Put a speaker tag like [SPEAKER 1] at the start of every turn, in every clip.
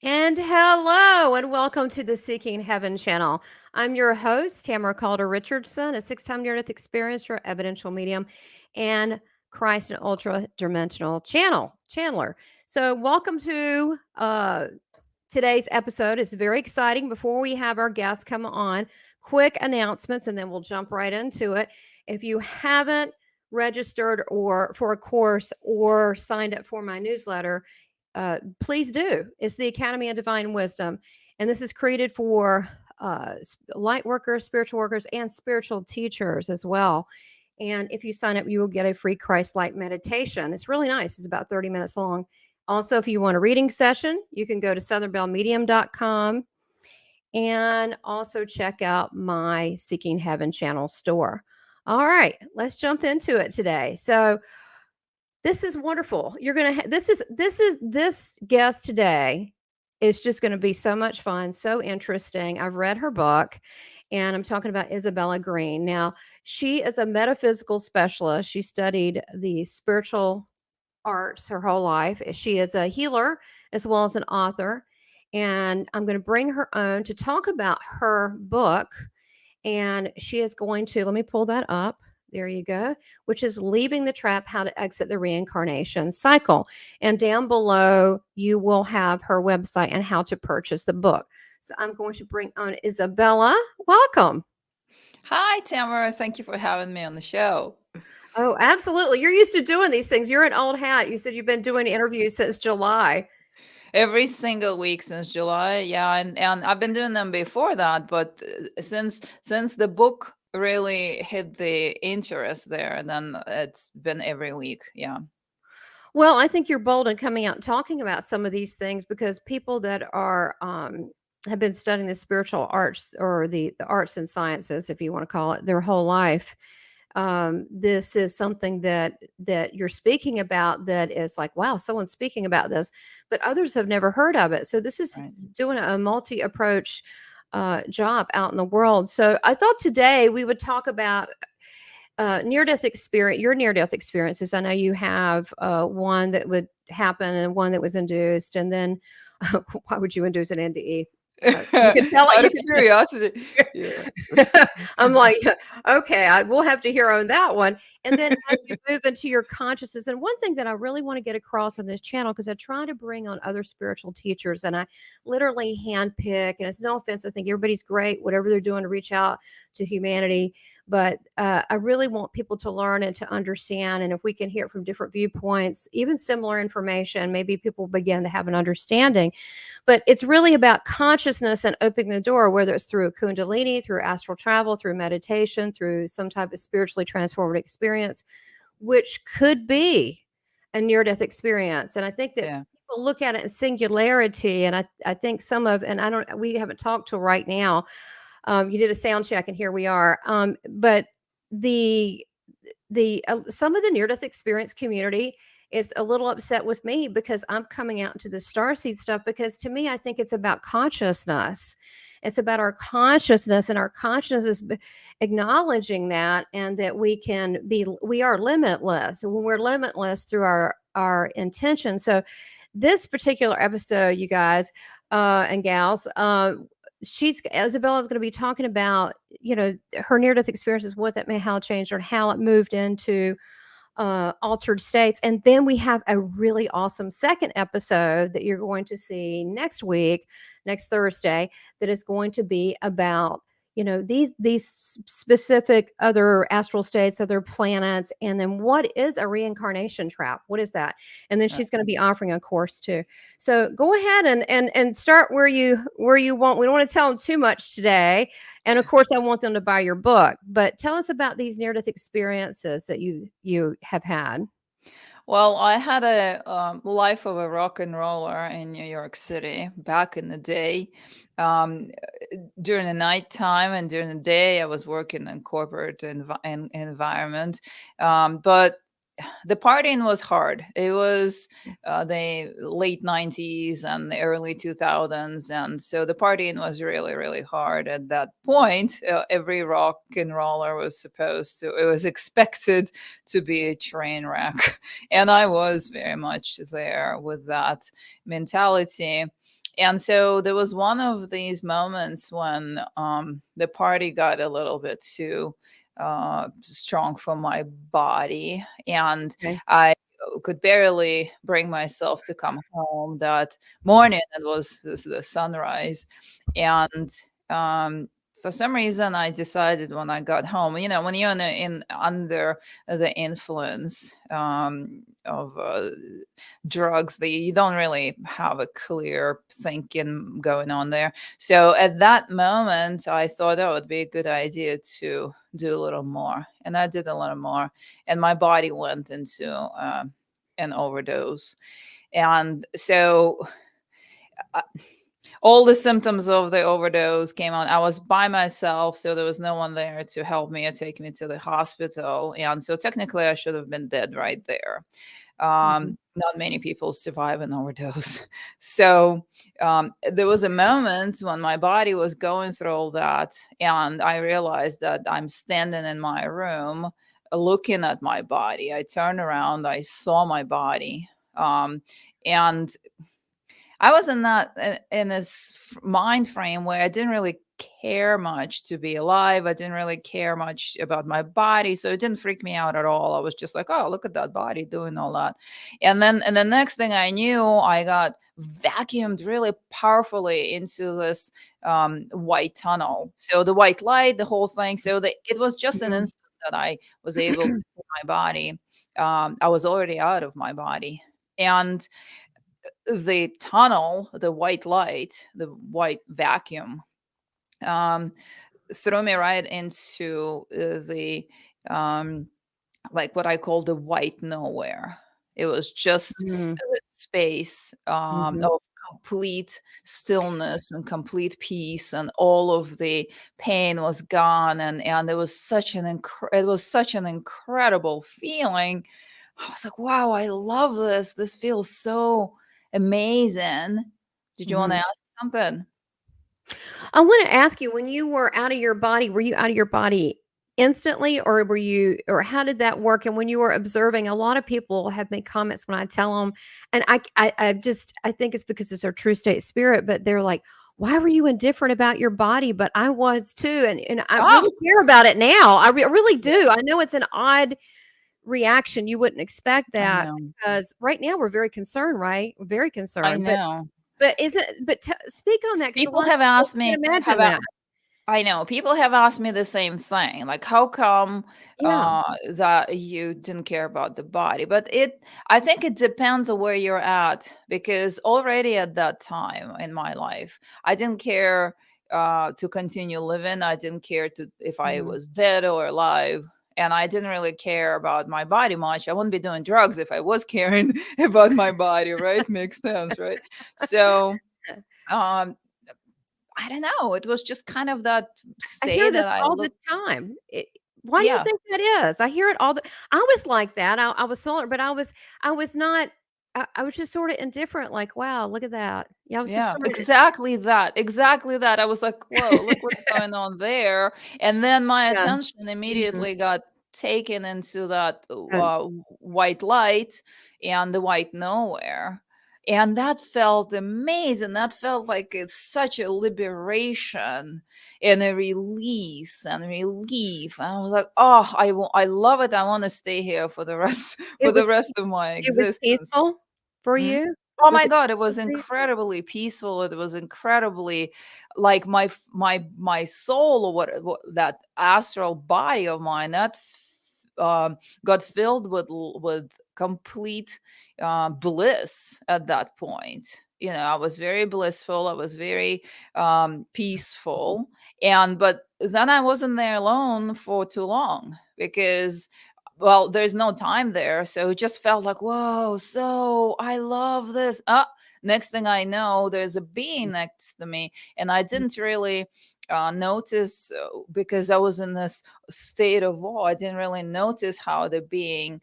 [SPEAKER 1] And hello, and welcome to the Seeking Heaven channel. I'm your host, Tamara Caulder Richardson, a six-time near-death experiencer, evidential medium, and Christ and ultra dimensional channeler. So, welcome to today's episode. It's very exciting. Before we have our guests come on, quick announcements, and then we'll jump right into it. If you haven't registered or for a course or signed up for my newsletter, please do. It's the Academy of Divine Wisdom, and this is created for light workers, spiritual workers, and spiritual teachers as well. And if you sign up, you will get a free Christ light meditation. It's really nice. It's about 30 minutes long. Also, if you want a reading session, you can go to southernbellmedium.com and also check out my Seeking Heaven channel store. All right, let's jump into it today. So, this is wonderful. You're going to this guest today is just going to be so much fun, so interesting. I've read her book, and I'm talking about Isabella Greene. Now, she is a metaphysical specialist. She studied the spiritual arts her whole life. She is a healer as well as an author, and I'm going to bring her on to talk about her book. And she is going to, let me pull that up. There you go, which is Leaving the Trap, How to Exit the Reincarnation Cycle. And down below, you will have her website and how to purchase the book. So I'm going to bring on Isabella. Welcome.
[SPEAKER 2] Hi, Tamara. Thank you for having me on the show.
[SPEAKER 1] Oh, absolutely. You're used to doing these things. You're an old hat. You said you've been doing interviews since July.
[SPEAKER 2] Every single week since July, yeah, and I've been doing them before that, but since the book really hit the interest there, then it's been every week, yeah.
[SPEAKER 1] Well, I think you're bold in coming out and talking about some of these things because people that are have been studying the spiritual arts or the arts and sciences, if you want to call it, their whole life. This is something that you're speaking about that is like, wow, someone's speaking about this, but others have never heard of it. So this is
[SPEAKER 2] Right.
[SPEAKER 1] doing a multi-approach job out in the world. So I thought today we would talk about near-death experience, your near-death experiences. I know you have one that would happen and one that was induced, and then why would you induce an NDE? You can tell it.
[SPEAKER 2] Out
[SPEAKER 1] You
[SPEAKER 2] of
[SPEAKER 1] can
[SPEAKER 2] curiosity, yeah.
[SPEAKER 1] I'm like, okay, we'll have to hear on that one. And then as you move into your consciousness, and one thing that I really want to get across on this channel, because I try to bring on other spiritual teachers and I literally handpick, and it's no offense, I think everybody's great, whatever they're doing to reach out to humanity. But I really want people to learn and to understand. And if we can hear it from different viewpoints, even similar information, maybe people begin to have an understanding. But it's really about consciousness and opening the door, whether it's through a kundalini, through astral travel, through meditation, through some type of spiritually transformative experience, which could be a near-death experience. And I think that
[SPEAKER 2] Yeah.
[SPEAKER 1] people look at it in singularity. And I think some of, and I don't, we haven't talked till right now. You did a sound check, and here we are. But the some of the near-death experience community is a little upset with me because I'm coming out into the starseed stuff, because to me, I think it's about consciousness. It's about our consciousness, and our consciousness is acknowledging that, and that we are limitless, and when we're limitless through our intention. So this particular episode, you guys and gals, Isabella is going to be talking about, her near-death experiences, what that may, how it changed her, and how it moved into altered states. And then we have a really awesome second episode that you're going to see next week, next Thursday, that is going to be about these specific other astral states, other planets, and then what is a reincarnation trap? What is that? And then she's going to be offering a course too. So go ahead and start where you want. We don't want to tell them too much today, and of course, I want them to buy your book. But tell us about these near-death experiences that you have had.
[SPEAKER 2] Well, I had a life of a rock and roller in New York City back in the day. Um, During the nighttime and during the day, I was working in corporate environment. But the partying was hard. It was the late 90s and the early 2000s. And so the partying was really, really hard at that point. Every rock and roller it was expected to be a train wreck. And I was very much there with that mentality. And so there was one of these moments when the party got a little bit too strong for my body, and
[SPEAKER 1] Okay.
[SPEAKER 2] I could barely bring myself to come home that morning. It was the sunrise, and um, for some reason, I decided when I got home, when you're in under the influence of drugs, that you don't really have a clear thinking going on there. So at that moment, I thought, oh, it'd be a good idea to do a little more, and I did a little more, and my body went into an overdose, and so. Uh, all the symptoms of the overdose came on. I was by myself, so there was no one there to help me or take me to the hospital. And so technically, I should have been dead right there.
[SPEAKER 1] Mhm.
[SPEAKER 2] Not many people survive an overdose. So there was a moment when my body was going through all that, and I realized that I'm standing in my room looking at my body. I turned around, I saw my body. And I was in that in this mind frame where I didn't really care much to be alive. I didn't really care much about my body, so it didn't freak me out at all. I was just like, "Oh, look at that body doing all that," and the next thing I knew, I got vacuumed really powerfully into this white tunnel. So the white light, the whole thing. So it was just an
[SPEAKER 1] Mhm.
[SPEAKER 2] instant that I was able to see my body. I was already out of my body, and the tunnel, the white light, the white vacuum, um, threw me right into the like what I call the white nowhere. It was just
[SPEAKER 1] Mhm.
[SPEAKER 2] a space
[SPEAKER 1] Mhm.
[SPEAKER 2] of complete stillness and complete peace, and all of the pain was gone, and it was such an incredible feeling. I was like, wow, I love this. This feels so amazing. Did you want to
[SPEAKER 1] Mhm.
[SPEAKER 2] ask something?
[SPEAKER 1] I want to ask you, when you were out of your body, were you out of your body instantly, or or how did that work? And when you were observing, a lot of people have made comments when I tell them, and I think it's because it's our true state spirit, but they're like, why were you indifferent about your body? But I was too. And I
[SPEAKER 2] Ah,
[SPEAKER 1] really care about it now. Really do. I know it's an odd reaction. You wouldn't expect
[SPEAKER 2] I
[SPEAKER 1] that
[SPEAKER 2] know.
[SPEAKER 1] because right now we're very concerned, right? We're very
[SPEAKER 2] I
[SPEAKER 1] concerned.
[SPEAKER 2] know.
[SPEAKER 1] But is it, but speak on that because a
[SPEAKER 2] People
[SPEAKER 1] lot of
[SPEAKER 2] have
[SPEAKER 1] people
[SPEAKER 2] asked me,
[SPEAKER 1] can't imagine that.
[SPEAKER 2] I know people have asked me the same thing, like how come
[SPEAKER 1] Yeah.
[SPEAKER 2] that you didn't care about the body? But I think it depends on where you're at, because already at that time in my life, I didn't care to continue living. I didn't care to if I
[SPEAKER 1] Mhm.
[SPEAKER 2] was dead or alive. And I didn't really care about my body much. I wouldn't be doing drugs if I was caring about my body, right? Makes sense, right? So, um, I don't know. It was just kind of that
[SPEAKER 1] I hear
[SPEAKER 2] state
[SPEAKER 1] this
[SPEAKER 2] that I
[SPEAKER 1] all the
[SPEAKER 2] look.
[SPEAKER 1] time. Why do you
[SPEAKER 2] Yeah,
[SPEAKER 1] think that is? I hear it all the I was like that. I was solar, but I was not I was just sorta indifferent, like, "Wow, look at that." Yeah, I was just
[SPEAKER 2] yeah,
[SPEAKER 1] sorta
[SPEAKER 2] exactly that. Exactly that. I was like, whoa, look what's going on there. And then my
[SPEAKER 1] yeah.
[SPEAKER 2] attention
[SPEAKER 1] Mhm.
[SPEAKER 2] immediately got taken into that
[SPEAKER 1] Good.
[SPEAKER 2] white light and the white nowhere. And that felt amazing. That felt like it's such a liberation and a release and relief. And I was like, oh, I love it. I want to stay here for the rest for
[SPEAKER 1] It
[SPEAKER 2] the
[SPEAKER 1] was
[SPEAKER 2] rest of my
[SPEAKER 1] it was
[SPEAKER 2] existence.
[SPEAKER 1] peaceful for
[SPEAKER 2] Mm.
[SPEAKER 1] you?
[SPEAKER 2] Oh
[SPEAKER 1] Was
[SPEAKER 2] my
[SPEAKER 1] it
[SPEAKER 2] god, it was
[SPEAKER 1] peaceful for you?
[SPEAKER 2] incredibly peaceful. It was incredibly like my soul, or that astral body of mine, got filled with complete bliss at that point. I was very blissful. I was very peaceful, and but then I wasn't there alone for too long, because well, there's no time there, so it just felt like, whoa, so I love this. Next thing I know, there's a being next to me, and I didn't really notice, because I was in this state of awe. I didn't really notice how the being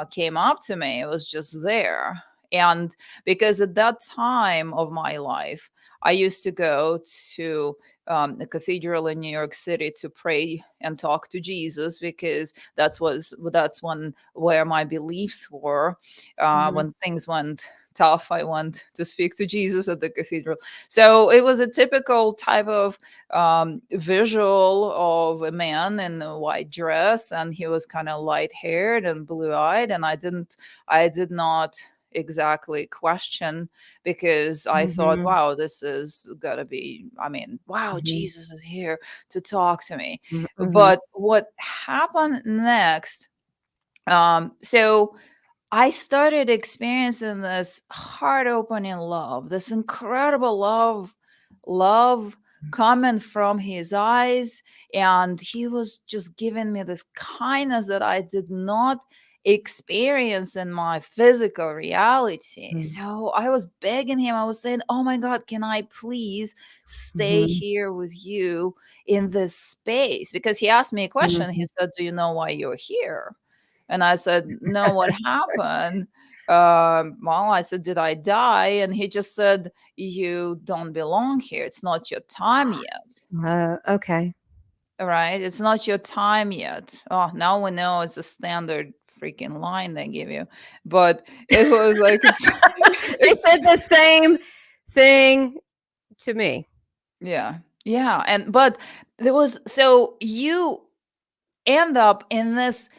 [SPEAKER 2] came up to me. It was just there. And because at that time of my life, I used to go to the cathedral in New York City to pray and talk to Jesus, because that's when where my beliefs were
[SPEAKER 1] Mhm.
[SPEAKER 2] when things went tough. I went to speak to Jesus at the cathedral. So it was a typical type of visual of a man in a white dress, and he was kind of light haired and blue eyed. And I did not exactly question, because I thought,
[SPEAKER 1] Mhm.
[SPEAKER 2] wow, this is gotta be, I mean, wow,
[SPEAKER 1] Mhm.
[SPEAKER 2] Jesus is here to talk to me.
[SPEAKER 1] Mhm. Mhm.
[SPEAKER 2] But what happened next, so I started experiencing this heart opening love, this incredible love coming from his eyes. And he was just giving me this kindness that I did not experience in my physical reality.
[SPEAKER 1] Mhm.
[SPEAKER 2] So I was begging him, I was saying, oh my God, can I please stay
[SPEAKER 1] Mhm.
[SPEAKER 2] here with you in this space? Because he asked me a question. He
[SPEAKER 1] Mhm.
[SPEAKER 2] said, do you know why you're here? And I said, no, what happened? Well, I said, did I die? And he just said, you don't belong here. It's not your time yet.
[SPEAKER 1] Okay.
[SPEAKER 2] All right. It's not your time yet. Oh, now we know it's a standard freaking line they give you. But it was like,
[SPEAKER 1] They
[SPEAKER 2] it's,
[SPEAKER 1] said the same thing to me.
[SPEAKER 2] yeah. Yeah. And, but there was, so you end up in this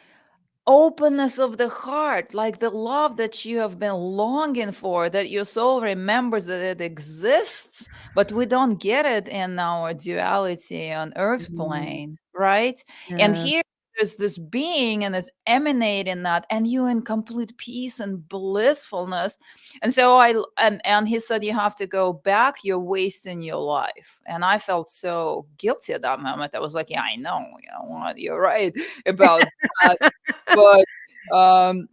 [SPEAKER 2] openness of the heart, like the love that you have been longing for, that your soul remembers that it exists, but we don't get it in our duality on Earth's
[SPEAKER 1] Mhm.
[SPEAKER 2] plane, right? And
[SPEAKER 1] Yeah.
[SPEAKER 2] here there's this being and it's emanating that, and you in complete peace and blissfulness. And so and he said, you have to go back, you're wasting your life. And I felt so guilty at that moment. I was like, yeah, I know, you know what, you're right about that. But um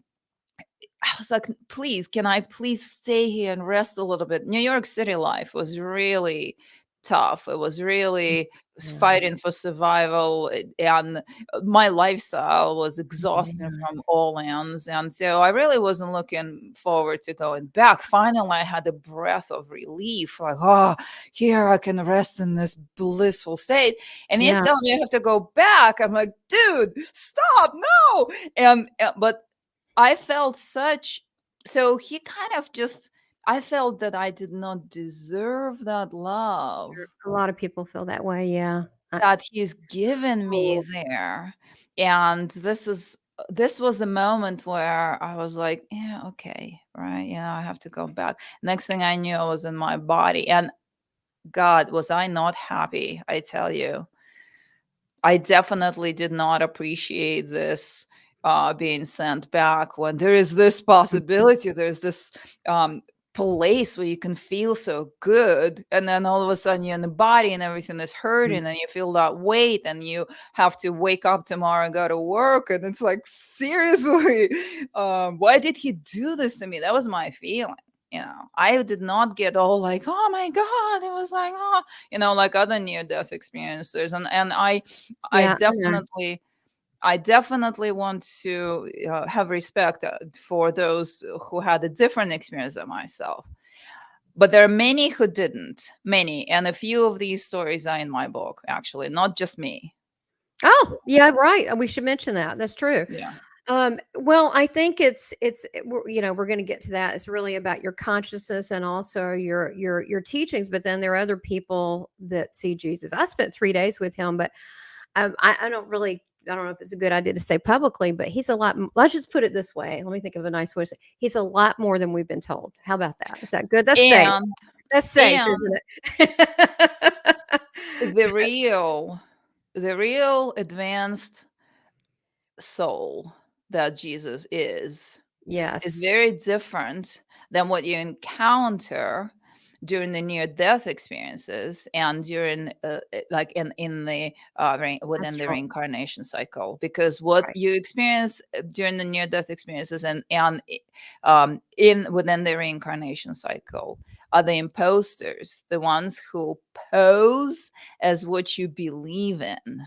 [SPEAKER 2] I was like, please, can I please stay here and rest a little bit? New York City life was really tough. It was really
[SPEAKER 1] Yeah.
[SPEAKER 2] fighting for survival, and my lifestyle was exhausting
[SPEAKER 1] Yeah.
[SPEAKER 2] from all ends. And so I really wasn't looking forward to going back. Finally, I had a breath of relief, like, oh, here I can rest in this blissful state. And he's
[SPEAKER 1] Yeah.
[SPEAKER 2] telling me I have to go back. I'm like, dude, stop, no. And but I felt such, so he kind of just, I felt that I did not deserve that love
[SPEAKER 1] Sure. A lot of people feel that way. Yeah.
[SPEAKER 2] that he's given me
[SPEAKER 1] Oh,
[SPEAKER 2] there. And this was the moment where I was like, yeah, okay, right, yeah, I have to go back. Next thing I knew, I was in my body, and God, was I not happy, I tell you. I definitely did not appreciate this being sent back, when there is this
[SPEAKER 1] mhm.
[SPEAKER 2] possibility, there's this um, place where you can feel so good, and then all of a sudden you're in the body and everything is hurting, and you feel that weight, and you have to wake up tomorrow and go to work, and it's like, seriously, why did he do this to me? That was my feeling. I did not get all like, oh my God, it was like, oh, like other near death experiences. And I
[SPEAKER 1] Yeah. I know.
[SPEAKER 2] definitely, I definitely want to have respect for those who had a different experience than myself. But there are many who didn't, many, and a few of these stories are in my book, actually, not just me.
[SPEAKER 1] Oh, yeah, right. We should mention that. That's true.
[SPEAKER 2] Yeah.
[SPEAKER 1] Well, I think we're going to get to that. It's really about your consciousness and also your teachings. But then there are other people that see Jesus. I spent 3 days with him, but I don't really. I don't know if it's a good idea to say publicly, but he's a lot. Let's just put it this way. Let me think of a nice way to say. He's a lot more than we've been told. How about that? Is that good? That's safe.
[SPEAKER 2] And
[SPEAKER 1] That's safe,
[SPEAKER 2] and
[SPEAKER 1] isn't it?
[SPEAKER 2] the real the real advanced soul that Jesus is
[SPEAKER 1] Yes.
[SPEAKER 2] very different than what you encounter during the near death experiences, and during like in the within the
[SPEAKER 1] Astral.
[SPEAKER 2] reincarnation cycle, because what
[SPEAKER 1] Right.
[SPEAKER 2] you experience during the near death experiences and in within the reincarnation cycle are the imposters, the ones who pose as what you believe in.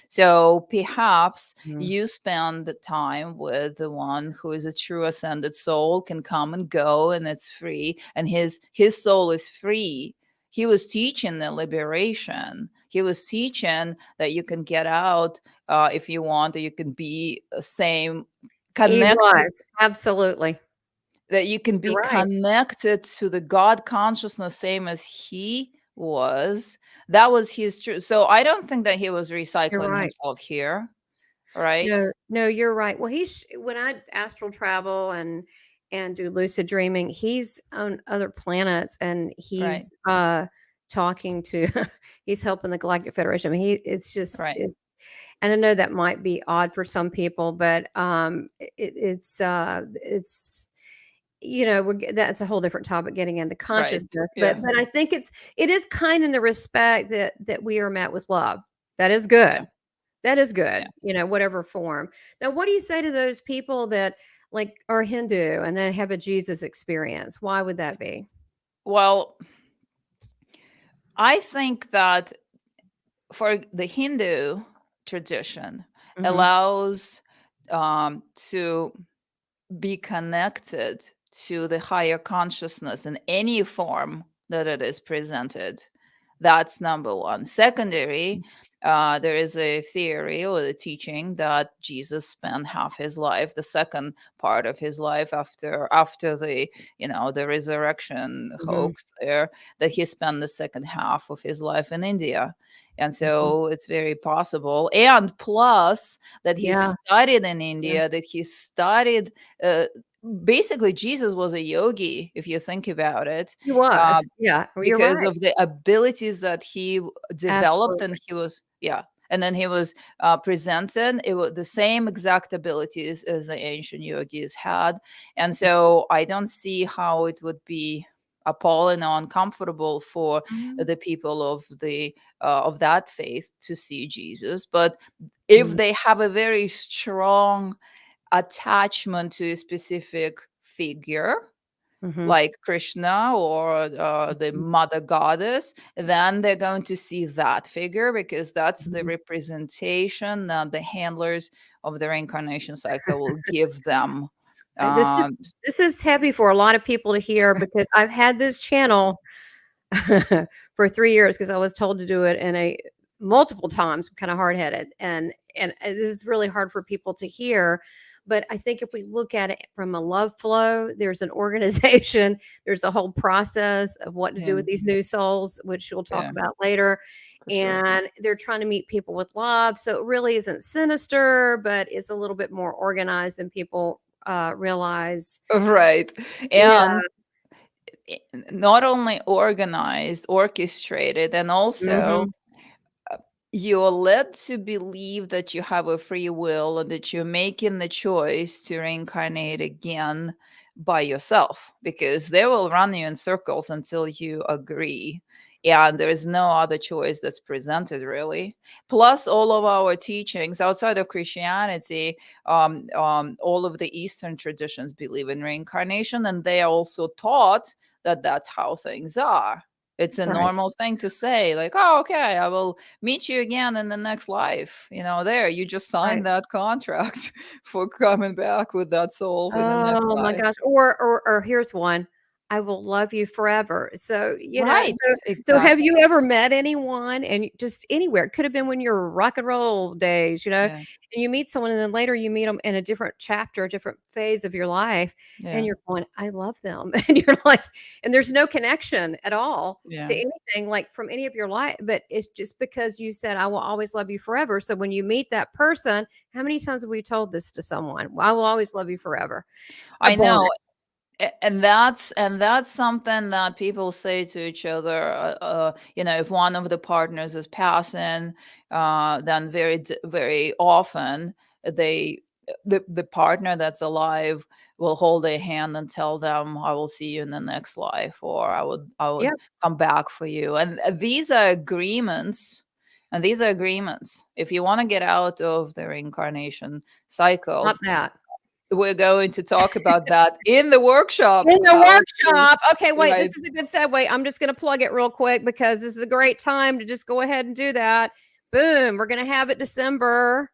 [SPEAKER 2] So perhaps
[SPEAKER 1] Mhm.
[SPEAKER 2] you spend the time with the one who is a true ascended soul, can come and go, and it's free, and his soul is free. He was teaching the liberation. He was teaching that you can get out if you want, that you can be same
[SPEAKER 1] He
[SPEAKER 2] connected.
[SPEAKER 1] was, absolutely.
[SPEAKER 2] that you can be
[SPEAKER 1] You're right.
[SPEAKER 2] connected to the God consciousness same as he was. That was his truth. So I don't think that he was
[SPEAKER 1] You're
[SPEAKER 2] recycling
[SPEAKER 1] right.
[SPEAKER 2] himself here, right?
[SPEAKER 1] No, no, you're right. Well, he's when I astral travel and do lucid dreaming, he's on other planets and
[SPEAKER 2] Right,
[SPEAKER 1] he's talking to he's helping the Galactic Federation. I mean, it's just
[SPEAKER 2] right,
[SPEAKER 1] and I know that might be odd for some people, but it's that's a whole different topic getting into
[SPEAKER 2] right.
[SPEAKER 1] consciousness. But
[SPEAKER 2] Yeah,
[SPEAKER 1] I think it is kind in the respect that we are met with love. That is
[SPEAKER 2] yeah,
[SPEAKER 1] good. That is
[SPEAKER 2] yeah.
[SPEAKER 1] good, whatever form. Now, what do you say to those people that like are Hindu and they have a Jesus experience? Why would that be?
[SPEAKER 2] Well, I think that for the Hindu tradition
[SPEAKER 1] Mhm.
[SPEAKER 2] allows to be connected to the higher consciousness in any form that it is presented. That's number one. Secondary, there is a theory or a teaching that Jesus spent half his life, the second part of his life after the the resurrection
[SPEAKER 1] Mhm.
[SPEAKER 2] hoax there, that he spent the second half of his life in India. And
[SPEAKER 1] Mhm.
[SPEAKER 2] so it's very possible. And plus that he
[SPEAKER 1] Yeah,
[SPEAKER 2] studied in
[SPEAKER 1] yeah.
[SPEAKER 2] India, that he studied uh, basically Jesus was a yogi, if you think about it.
[SPEAKER 1] He
[SPEAKER 2] uh,
[SPEAKER 1] was. Yeah, well, you're
[SPEAKER 2] because
[SPEAKER 1] right.
[SPEAKER 2] of the abilities that he developed, and
[SPEAKER 1] Absolutely.
[SPEAKER 2] he was, yeah, and then he was presented it was the same exact abilities as the ancient yogis had. And so I don't see how it would be appalling or uncomfortable for
[SPEAKER 1] Mhm.
[SPEAKER 2] the people of that faith to see Jesus. But if
[SPEAKER 1] Mhm.
[SPEAKER 2] they have a very strong attachment to a specific figure
[SPEAKER 1] Mhm.
[SPEAKER 2] like Krishna or the
[SPEAKER 1] Mhm.
[SPEAKER 2] mother goddess, then they're going to see that figure because that's the
[SPEAKER 1] Mhm.
[SPEAKER 2] representation that the handlers of the reincarnation cycle will give them.
[SPEAKER 1] This is
[SPEAKER 2] Um,
[SPEAKER 1] this is heavy for a lot of people to hear because I've had this channel for 3 years because I was told to do it in a multiple times. I'm kinda hard-headed, and this is really hard for people to hear, but I think if we look at it from a love flow, there's an organization, there's a whole process of what to do
[SPEAKER 2] yeah,
[SPEAKER 1] with these new souls, which you'll talk
[SPEAKER 2] yeah,
[SPEAKER 1] about later,
[SPEAKER 2] for sure.
[SPEAKER 1] and they're trying to meet people with love, so it really isn't sinister, but it's a little bit more organized than people, realize.
[SPEAKER 2] Right.
[SPEAKER 1] Yeah.
[SPEAKER 2] And not only organized, orchestrated, and also
[SPEAKER 1] Mhm.
[SPEAKER 2] you're led to believe that you have a free will and that you're making the choice to reincarnate again by yourself, because they will run you in circles until you agree. And there is no other choice that's presented, really. Plus, all of our teachings outside of Christianity, all of the Eastern traditions believe in reincarnation, and they are also taught that that's how things are. It's a
[SPEAKER 1] Right.
[SPEAKER 2] normal thing to say, like, oh, okay, I will meet you again in the next life. There, you just
[SPEAKER 1] Right.
[SPEAKER 2] signed that contract for coming back with that soul in the next
[SPEAKER 1] Oh my
[SPEAKER 2] life.
[SPEAKER 1] gosh. Or here's one. I will love you forever. So,
[SPEAKER 2] Right,
[SPEAKER 1] so have you
[SPEAKER 2] exactly.
[SPEAKER 1] ever met anyone and just anywhere? It could have been when you're rock and roll days,
[SPEAKER 2] Yeah,
[SPEAKER 1] and you meet someone and then later you meet them in a different chapter, a different phase of your life, and
[SPEAKER 2] yeah,
[SPEAKER 1] you're going, I love them. And you're like, and there's no connection at all to
[SPEAKER 2] yeah.
[SPEAKER 1] anything like from any of your life, but it's just because you said, I will always love you forever. So when you meet that person, how many times have we told this to someone? I will always love you forever. A
[SPEAKER 2] I
[SPEAKER 1] bonus.
[SPEAKER 2] know. And that's something that people say to each other. If one of the partners is passing, then very often they the partner that's alive will hold their hand and tell them, I will see you in the next life, or I would
[SPEAKER 1] Yeah,
[SPEAKER 2] come back for you. And these are agreements. And these are agreements. If you want to get out of the reincarnation cycle,
[SPEAKER 1] stop that.
[SPEAKER 2] we're going to talk about that in the workshop.
[SPEAKER 1] In the
[SPEAKER 2] How to,
[SPEAKER 1] workshop. Okay, wait, this
[SPEAKER 2] right.
[SPEAKER 1] is a good segue. I'm just gonna plug it real quick because this is a great time to just go ahead and do that. Boom, we're gonna have it December.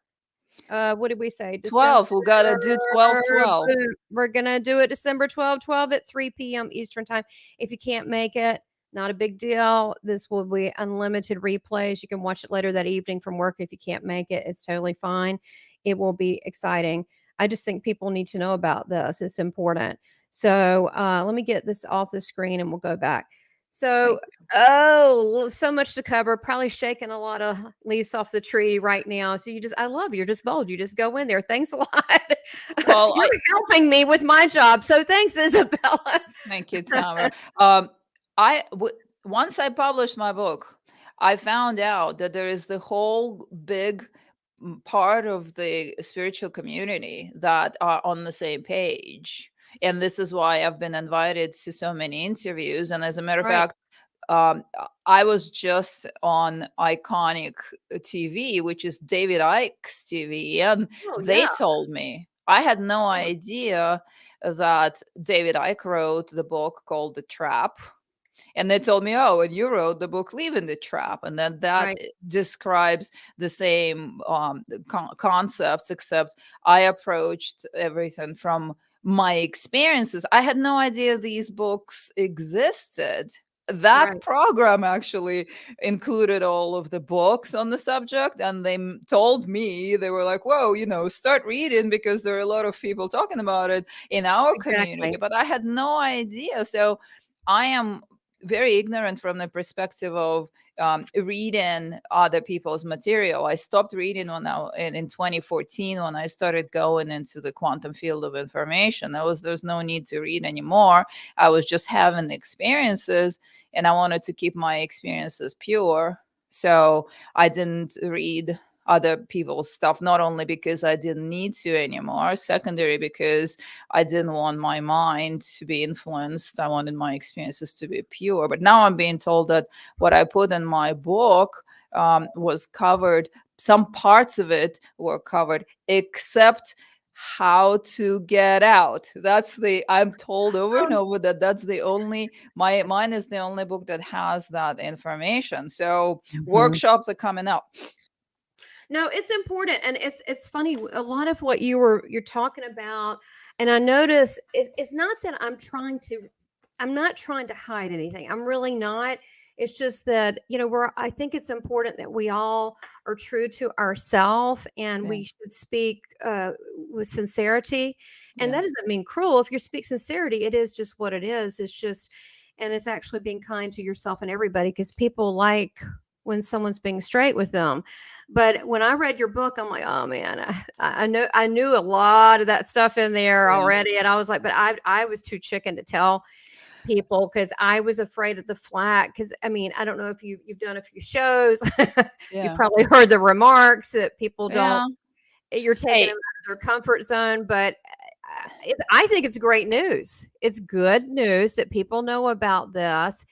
[SPEAKER 1] What did we say? December
[SPEAKER 2] 12. We got to do 12, 12.
[SPEAKER 1] boom. We're gonna do it December 12 at 3 p.m. Eastern time. If you can't make it, not a big deal. This will be unlimited replays. You can watch it later that evening from work if you can't make it. It's totally fine. It will be exciting. I just think people need to know about this. It's important. So let me get this off the screen and we'll go back. So,
[SPEAKER 2] Thank you.
[SPEAKER 1] oh, so much to cover. Probably shaking a lot of leaves off the tree right now. So I love you. You're just bold. You just go in there. Thanks a lot.
[SPEAKER 2] Well,
[SPEAKER 1] You're helping me with my job. So thanks, Isabella.
[SPEAKER 2] thank you, Tamara. Once I published my book, I found out that there is the whole big part of the spiritual community that are on the same page. And this is why I've been invited to so many interviews. And as a matter of
[SPEAKER 1] Right.
[SPEAKER 2] fact, I was just on Iconic TV, which is David Icke's TV, and
[SPEAKER 1] Oh,
[SPEAKER 2] they
[SPEAKER 1] yeah.
[SPEAKER 2] told me, I had no idea that David Icke wrote the book called The Trap. And they told me, oh, and you wrote the book Leaving the Trap. And then that
[SPEAKER 1] Right.
[SPEAKER 2] describes the same concepts, except I approached everything from my experiences. I had no idea these books existed. That
[SPEAKER 1] Right.
[SPEAKER 2] program actually included all of the books on the subject, and they told me, they were like, whoa, start reading because there are a lot of people talking about it in our community.
[SPEAKER 1] Exactly.
[SPEAKER 2] But I had no idea. So I am very ignorant from the perspective of reading other people's material. I stopped reading in 2014 when I started going into the quantum field of information. There's no need to read anymore. I was just having experiences, and I wanted to keep my experiences pure. So I didn't read other people's stuff, not only because I didn't need to anymore, secondary because I didn't want my mind to be influenced. I wanted my experiences to be pure. But now I'm being told that what I put in my book was covered, some parts of it were covered, except how to get out. I'm told over and
[SPEAKER 1] Um,
[SPEAKER 2] over that that's the only, mine is the only book that has that information. So
[SPEAKER 1] mhm.
[SPEAKER 2] workshops are coming up.
[SPEAKER 1] No, it's important, and it's funny. A lot of what you're talking about, and I notice it's not that I'm not trying to hide anything. I'm really not. It's just that I think it's important that we all are true to ourselves, and
[SPEAKER 2] Yeah.
[SPEAKER 1] we should speak with sincerity. And
[SPEAKER 2] Yeah.
[SPEAKER 1] that doesn't mean cruel. If you speak sincerity, it is just what it is. It's just, and it's actually being kind to yourself and everybody, because people like when someone's being straight with them. But when I read your book, I'm like, oh man, I knew a lot of that stuff in there
[SPEAKER 2] Yeah.
[SPEAKER 1] already, and I was like, but I was too chicken to tell people because I was afraid of the flack. Because I mean, I don't know if you've done a few shows, you've
[SPEAKER 2] Yeah.
[SPEAKER 1] probably heard the remarks that people don't.
[SPEAKER 2] Yeah.
[SPEAKER 1] You're taking them
[SPEAKER 2] Hey,
[SPEAKER 1] out of their comfort zone, but I think it's great news. It's good news that people know about this.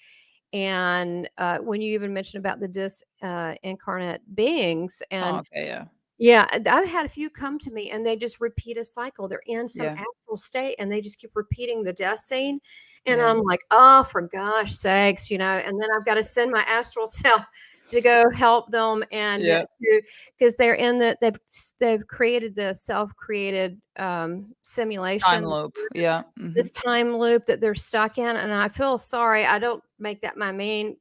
[SPEAKER 1] And when you even mentioned about the incarnate beings,
[SPEAKER 2] oh,
[SPEAKER 1] and
[SPEAKER 2] okay. Yeah.
[SPEAKER 1] yeah, I've had a few come to me and they just repeat a cycle. They're in some
[SPEAKER 2] Yeah.
[SPEAKER 1] astral state and they just keep repeating the death scene. And
[SPEAKER 2] Yeah.
[SPEAKER 1] I'm like, oh, for gosh sakes, and then I've got to send my astral self to go help them and
[SPEAKER 2] Yeah.
[SPEAKER 1] because they're they've created the self-created
[SPEAKER 2] Time
[SPEAKER 1] simulation,
[SPEAKER 2] loop. Yeah. Hmm.
[SPEAKER 1] this time loop that they're stuck in. And I feel sorry. I don't make that my main,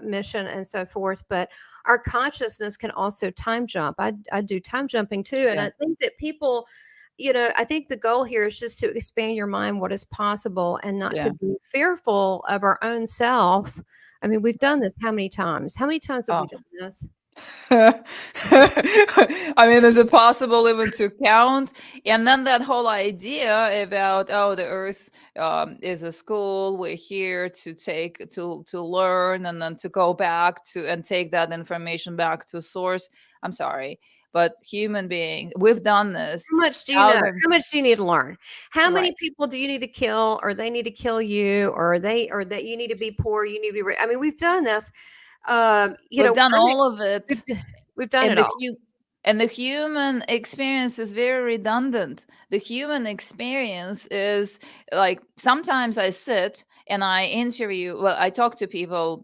[SPEAKER 1] mission and so forth. But our consciousness can also time jump. I do time jumping too. And
[SPEAKER 2] Yeah.
[SPEAKER 1] I think that people, I think the goal here is just to expand your mind what is possible and not to
[SPEAKER 2] Yeah.
[SPEAKER 1] be fearful of our own self. I mean, we've done this how many times? How many times have we
[SPEAKER 2] Oh.
[SPEAKER 1] done this?
[SPEAKER 2] I mean, is it possible even to count? And then that whole idea about, oh, the earth is a school. We're here to to learn, and then to go back to and take that information back to source. I'm sorry, but human beings, we've done this
[SPEAKER 1] How much do you know?
[SPEAKER 2] thousands.
[SPEAKER 1] How much do you need to learn? How many
[SPEAKER 2] Right.
[SPEAKER 1] people do you need to kill, or they need to kill you, or that you need to be poor, you need to be rich? I mean, we've done this.
[SPEAKER 2] We've done all of
[SPEAKER 1] We've,
[SPEAKER 2] it.
[SPEAKER 1] we've done
[SPEAKER 2] and
[SPEAKER 1] it
[SPEAKER 2] the
[SPEAKER 1] all.
[SPEAKER 2] hu- and the human experience is very redundant. The human experience is like, sometimes I sit and I talk to people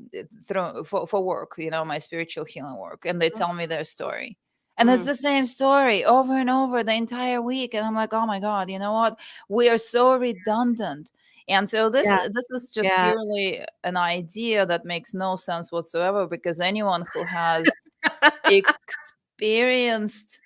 [SPEAKER 2] for work, my spiritual healing work, and they tell me their story, and it's
[SPEAKER 1] Mm,
[SPEAKER 2] the same story over and over the entire week, and I'm like, oh my god, you know what, we are so redundant. And so this
[SPEAKER 1] yeah,
[SPEAKER 2] this is just
[SPEAKER 1] yes.
[SPEAKER 2] purely an idea that makes no sense whatsoever, because anyone who has experienced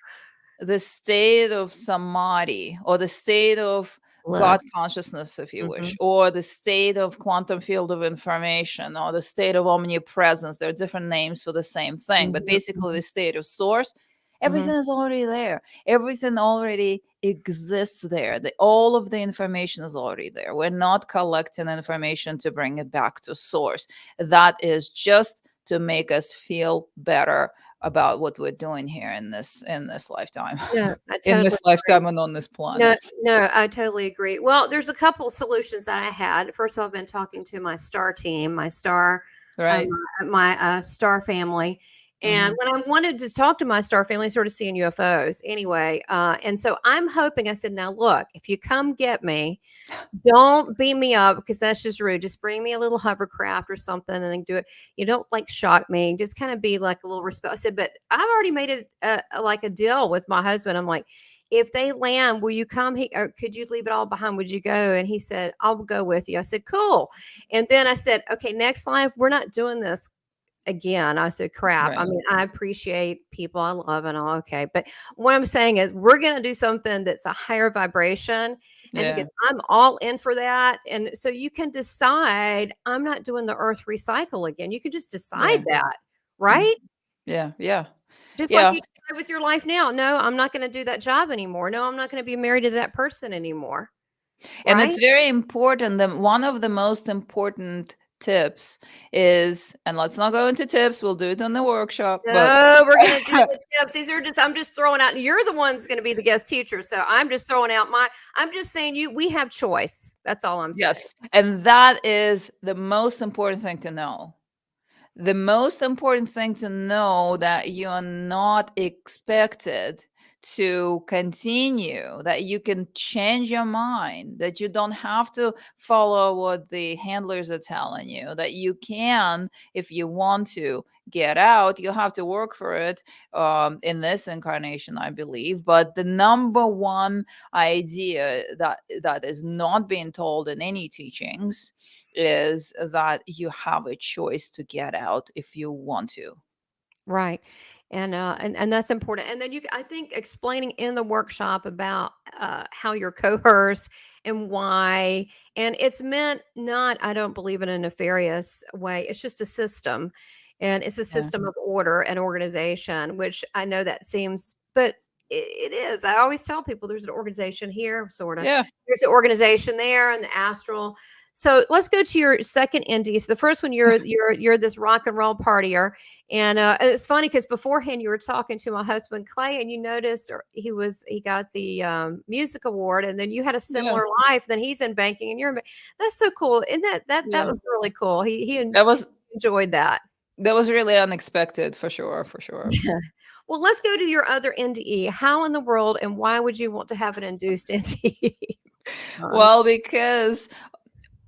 [SPEAKER 2] the state of samadhi, or the state of God
[SPEAKER 1] Bliss.
[SPEAKER 2] consciousness, if you wish,
[SPEAKER 1] Mhm.
[SPEAKER 2] or the state of quantum field of information, or the state of omnipresence. There are different names for the same thing, but
[SPEAKER 1] Mhm,
[SPEAKER 2] basically
[SPEAKER 1] mhm,
[SPEAKER 2] the state of source.
[SPEAKER 1] mhm.
[SPEAKER 2] Everything is already there. Everything already exists there. All of the information is already there. We're not collecting information to bring it back to source. That is just to make us feel better about what we're doing here in this lifetime.
[SPEAKER 1] Yeah, I
[SPEAKER 2] In
[SPEAKER 1] totally
[SPEAKER 2] this
[SPEAKER 1] agree.
[SPEAKER 2] lifetime and on this
[SPEAKER 1] No,
[SPEAKER 2] planet.
[SPEAKER 1] no, I totally agree. Well, there's a couple solutions that I had. First of all, I've been talking to my star team, my star,
[SPEAKER 2] Right.
[SPEAKER 1] star family. And
[SPEAKER 2] Mhm.
[SPEAKER 1] when I wanted to talk to my star family, I started seeing UFOs anyway. And so I'm hoping, I said, now look, if you come get me, don't beam me up because that's just rude. Just bring me a little hovercraft or something and do it. You don't like shock me. Just kind of be like a little respect. I said, but I've already made it like a deal with my husband. I'm like, if they land, will you come? Or could you leave it all behind? Would you go? And he said, I'll go with you. I said, cool. And then I said, okay, next life, we're not doing this again. I said, crap. I
[SPEAKER 2] Right.
[SPEAKER 1] mean, I appreciate people I love and all. Okay. But what I'm saying is, we're going to do something that's a higher vibration. And he goes,
[SPEAKER 2] Yeah.
[SPEAKER 1] I'm all in for that. And so you can decide, I'm not doing the earth recycle again. You can just decide
[SPEAKER 2] Yeah.
[SPEAKER 1] that,
[SPEAKER 2] Mhm.
[SPEAKER 1] right?
[SPEAKER 2] Yeah. Yeah.
[SPEAKER 1] Just like
[SPEAKER 2] Yeah.
[SPEAKER 1] you decide with your life now. No, I'm not going to do that job anymore. No, I'm not going to be married to that person anymore.
[SPEAKER 2] And
[SPEAKER 1] Right.
[SPEAKER 2] it's very important that one of the most important tips is, and let's not go into tips, we'll do it on the workshop, but
[SPEAKER 1] No, we're gonna do the tips. These are just I'm just throwing out you're the one's gonna be the guest teacher. So I'm just throwing out I'm just saying we have choice. That's all I'm saying.
[SPEAKER 2] yes, and that is the most important thing to know. The most important thing to know that you are not expected to continue, that you can change your mind, that you don't have to follow what the handlers are telling you, that you can, if you want to, get out. You have to work for it in this incarnation, I believe. But the number one idea that is not being told in any teachings is that you have a choice to get out if you want to.
[SPEAKER 1] Right. And that's important. And then I think explaining in the workshop about how you're coerced and why, and it's meant not, I don't believe in a nefarious way. It's just a system, and it's a
[SPEAKER 2] Yeah.
[SPEAKER 1] system of order and organization, which I know that seems, but it is. I always tell people there's an organization here, sort of.
[SPEAKER 2] Yeah.
[SPEAKER 1] There's an organization there, and the astral. So let's go to your second ND. So the first one, you're this rock and roll partier, and it's funny because beforehand you were talking to my husband Clay, and you noticed he got the music award, and then you had a
[SPEAKER 2] Yeah.
[SPEAKER 1] similar life. Then he's in banking, and that's so cool. And that
[SPEAKER 2] Yeah.
[SPEAKER 1] was really cool. He
[SPEAKER 2] That was
[SPEAKER 1] enjoyed that.
[SPEAKER 2] that was really unexpected, for sure, for sure.
[SPEAKER 1] Yeah. Well, let's go to your other NDE. How in the world and why would you want to have an induced NDE? Gosh.
[SPEAKER 2] Well, because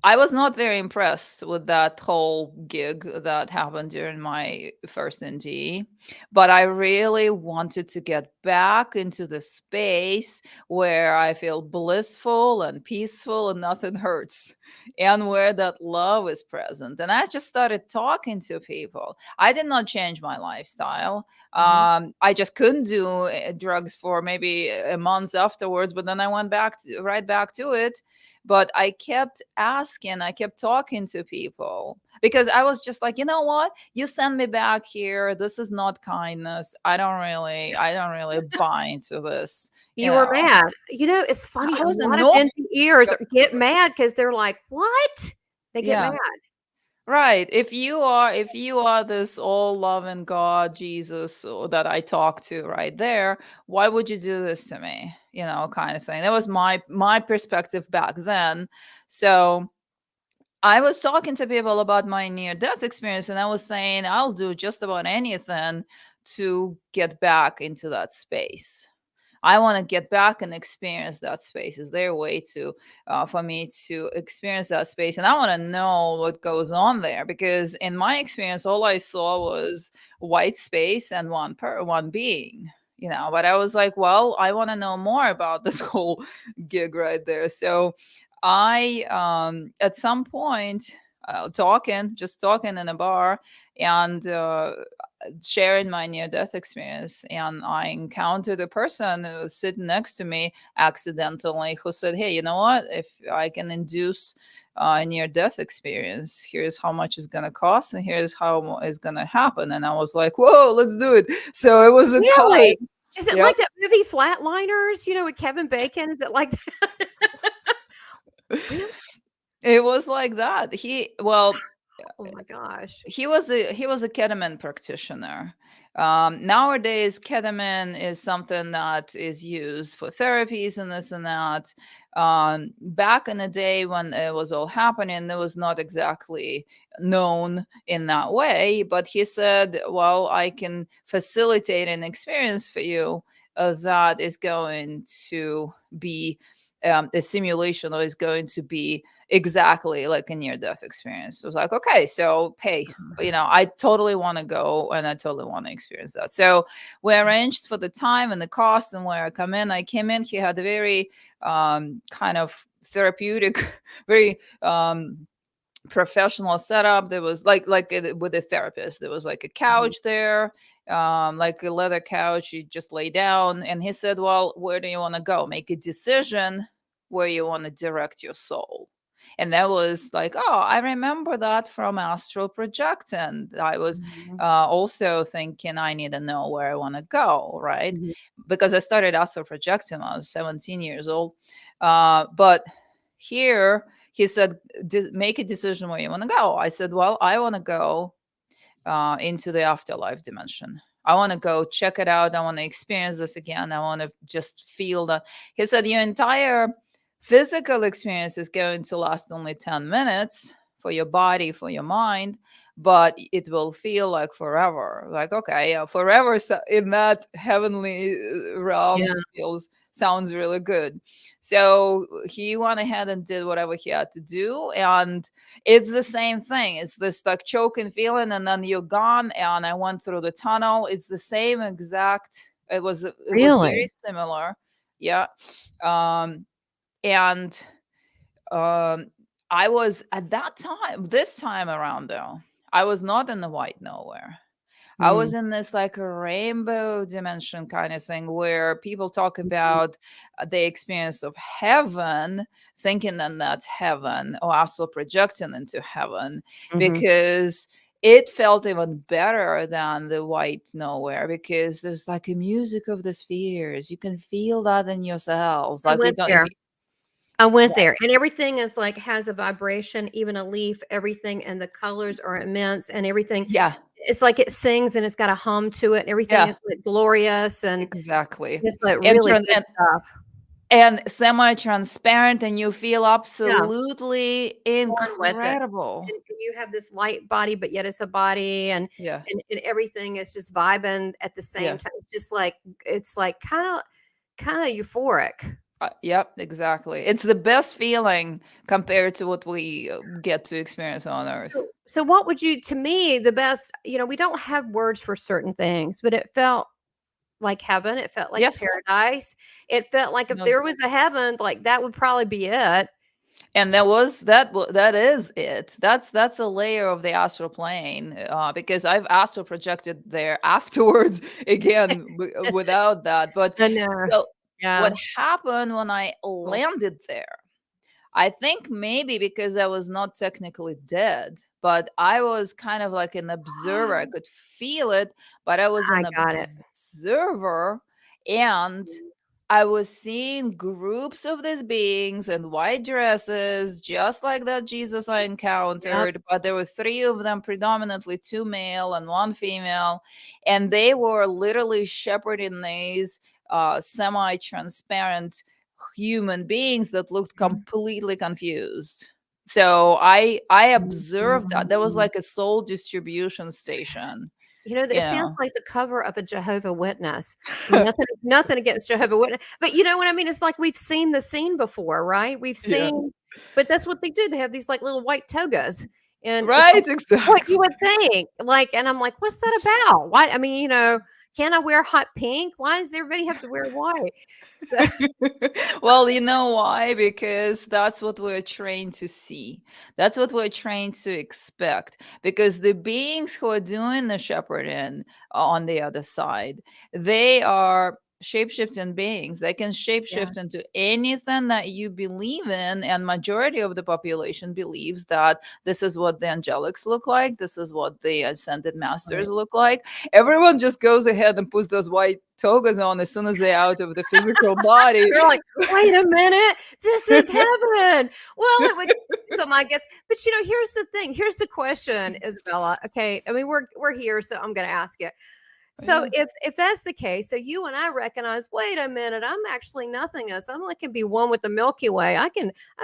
[SPEAKER 2] I was not very impressed with that whole gig that happened during my first NDE, but I really wanted to get back into the space where I feel blissful and peaceful and nothing hurts, and where that love is present. And I just started talking to people. I did not change my lifestyle.
[SPEAKER 1] Mhm.
[SPEAKER 2] I just couldn't do drugs for maybe a month afterwards, but then I went right back to it. But I kept asking, I kept talking to people because I was just like, you know what? You send me back here. This is not kindness. I don't really buy into this. You
[SPEAKER 1] You were
[SPEAKER 2] know,
[SPEAKER 1] mad. It's funny,
[SPEAKER 2] I
[SPEAKER 1] a
[SPEAKER 2] was
[SPEAKER 1] lot of
[SPEAKER 2] annoyed.
[SPEAKER 1] NDErs get mad because 'cause they're like, "What?" They get
[SPEAKER 2] Yeah.
[SPEAKER 1] mad.
[SPEAKER 2] Right. If you are this all loving God, Jesus, that I talk to right there, why would you do this to me? Kind of thing. That was my perspective back then. So I was talking to people about my near death experience, and I was saying I'll do just about anything to get back into that space. I want to get back and experience that space. Is there a way to, for me to experience that space? And I want to know what goes on there, because in my experience, all I saw was white space and one being. But I was like, well, I want to know more about this whole gig right there. So I, at some point, just talking in a bar, and sharing my near death experience. And I encountered a person who was sitting next to me accidentally who said, "Hey, you know what? If I can induce a near death experience, here's how much it's going to cost, and here's how it's going to happen." And I was like, "Whoa, let's do it." So it was the
[SPEAKER 1] Really?
[SPEAKER 2] time.
[SPEAKER 1] Is it
[SPEAKER 2] Yep.
[SPEAKER 1] like that movie Flatliners, with Kevin Bacon? Is it like that? Really?
[SPEAKER 2] It was like that.
[SPEAKER 1] Oh my gosh.
[SPEAKER 2] He was a ketamine practitioner. Nowadays, ketamine is something that is used for therapies and this and that. Back in the day when it was all happening, it was not exactly known in that way. But he said, "Well, I can facilitate an experience for you that is going to be a simulation, or is going to be exactly like a near death experience." I was like, "Okay, so hey, I totally want to go, and I totally want to experience that." So we arranged for the time and the cost and where I came in. He had a very kind of therapeutic, very professional setup. There was with a therapist, there was like a
[SPEAKER 1] Mhm.
[SPEAKER 2] couch there, like a leather couch. You just lay down, and he said, "Well, where do you want to go? Make a decision where you want to direct your soul." And that was like, "Oh, I remember that from astral projection." I was
[SPEAKER 1] Mhm.
[SPEAKER 2] also thinking, I need to know where I want to go, right?
[SPEAKER 1] Mhm.
[SPEAKER 2] Because I started astral projecting when I was 17 years old. But here he said, "Make a decision where you want to go." I said, "Well, I want to go into the afterlife dimension. I want to go check it out. I want to experience this again. I want to just feel that." He said, "Your entire physical experience is going to last only 10 minutes for your body, for your mind, but it will feel like forever." Like, okay, yeah, forever in that heavenly
[SPEAKER 1] Yeah.
[SPEAKER 2] realms sounds really good. So he went ahead and did whatever he had to do, and it's the same thing. It's this like choking feeling, and then you're gone. And I went through the tunnel. It's the same exact. It was very
[SPEAKER 1] Really?
[SPEAKER 2] similar. Yeah. Um, and um, I was at that time. This time around, though, I was not in the white nowhere. I was
[SPEAKER 1] Mm.
[SPEAKER 2] in this like a rainbow dimension kind of thing where people talk
[SPEAKER 1] Mhm.
[SPEAKER 2] about the experience of heaven, thinking that that's heaven, or also projecting into heaven,
[SPEAKER 1] Mhm.
[SPEAKER 2] because it felt even better than the white nowhere, because there's like a music of the spheres. You can feel that in yourselves.
[SPEAKER 1] I
[SPEAKER 2] Like, we
[SPEAKER 1] went
[SPEAKER 2] don't, if
[SPEAKER 1] there.
[SPEAKER 2] you,
[SPEAKER 1] I went
[SPEAKER 2] yeah,
[SPEAKER 1] there, and everything is like has a vibration, even a leaf, everything, and the colors are immense, and everything.
[SPEAKER 2] yeah,
[SPEAKER 1] It's like it sings, and it's got a hum to it, and everything
[SPEAKER 2] yeah,
[SPEAKER 1] is like glorious, and
[SPEAKER 2] exactly.
[SPEAKER 1] it's like
[SPEAKER 2] And,
[SPEAKER 1] really good stuff.
[SPEAKER 2] semi-transparent, and you feel
[SPEAKER 1] Yeah,
[SPEAKER 2] absolutely
[SPEAKER 1] one with it,
[SPEAKER 2] incredible.
[SPEAKER 1] and you have this light body, but yet it's a body, and
[SPEAKER 2] Yeah,
[SPEAKER 1] and everything is just vibing at the same
[SPEAKER 2] yeah,
[SPEAKER 1] time. Just like it's like kinda euphoric.
[SPEAKER 2] yep, exactly. It's the best feeling compared to what we get to experience on Earth.
[SPEAKER 1] So what would you to me, the best we don't have words for certain things, but it felt like heaven, it felt like
[SPEAKER 2] Yes,
[SPEAKER 1] paradise. It felt like if
[SPEAKER 2] no,
[SPEAKER 1] there was a heaven, like, that would probably be it.
[SPEAKER 2] and that is it. That's a layer of the astral plane, because I've astral projected there afterwards again, without that. But
[SPEAKER 1] I know.
[SPEAKER 2] so what
[SPEAKER 1] Yeah.
[SPEAKER 2] happened when I
[SPEAKER 1] Cool.
[SPEAKER 2] landed there? I think maybe because I was not technically dead, but I was kind of like an observer. I could feel it, but I was an
[SPEAKER 1] I got it.
[SPEAKER 2] observer, and I was seeing groups of these beings in white dresses, just like that Jesus I
[SPEAKER 1] Yep.
[SPEAKER 2] encountered. But there were three of them, predominantly two male and one female, and they were literally shepherding these semi-transparent human beings that looked
[SPEAKER 1] Mhm.
[SPEAKER 2] completely confused. So I observed that. That was
[SPEAKER 1] Mhm.
[SPEAKER 2] like a soul distribution station, you
[SPEAKER 1] It sounds
[SPEAKER 2] know.
[SPEAKER 1] like the cover of a Jehovah Witness. Nothing against Jehovah Witness, but you know what I mean? It's like we've seen the scene before, right? We've
[SPEAKER 2] Yeah.
[SPEAKER 1] seen but that's what they do. They have these, like, little white togas, And it's like
[SPEAKER 2] Right,
[SPEAKER 1] what you
[SPEAKER 2] exactly.
[SPEAKER 1] would think. Like, and I'm like, what's that about? Why? I mean, can I wear hot pink? Why does everybody have to wear white? So
[SPEAKER 2] Well, you know why? Because that's what we're trained to see. That's what we're trained to expect. Because the beings who are doing the shepherding on the other side, they are shapeshifting beings. They can
[SPEAKER 1] yeah,
[SPEAKER 2] shapeshift into anything that you believe in, and majority of the population believes that this is what the angelics look like, this is what the ascended
[SPEAKER 1] right.
[SPEAKER 2] masters look like. Everyone just goes ahead and puts those white togas on as soon as they're out of the physical body.
[SPEAKER 1] They're like, wait a minute, this is heaven. Well, it would. So my guess, but here's the thing. Here's the question, Isabella. Okay, I mean we're here, so I'm going to ask it. So
[SPEAKER 2] Yeah.
[SPEAKER 1] if that's the case, so you and I recognize, wait a minute, I'm actually nothingness. I'm like can be one with the Milky Way. I've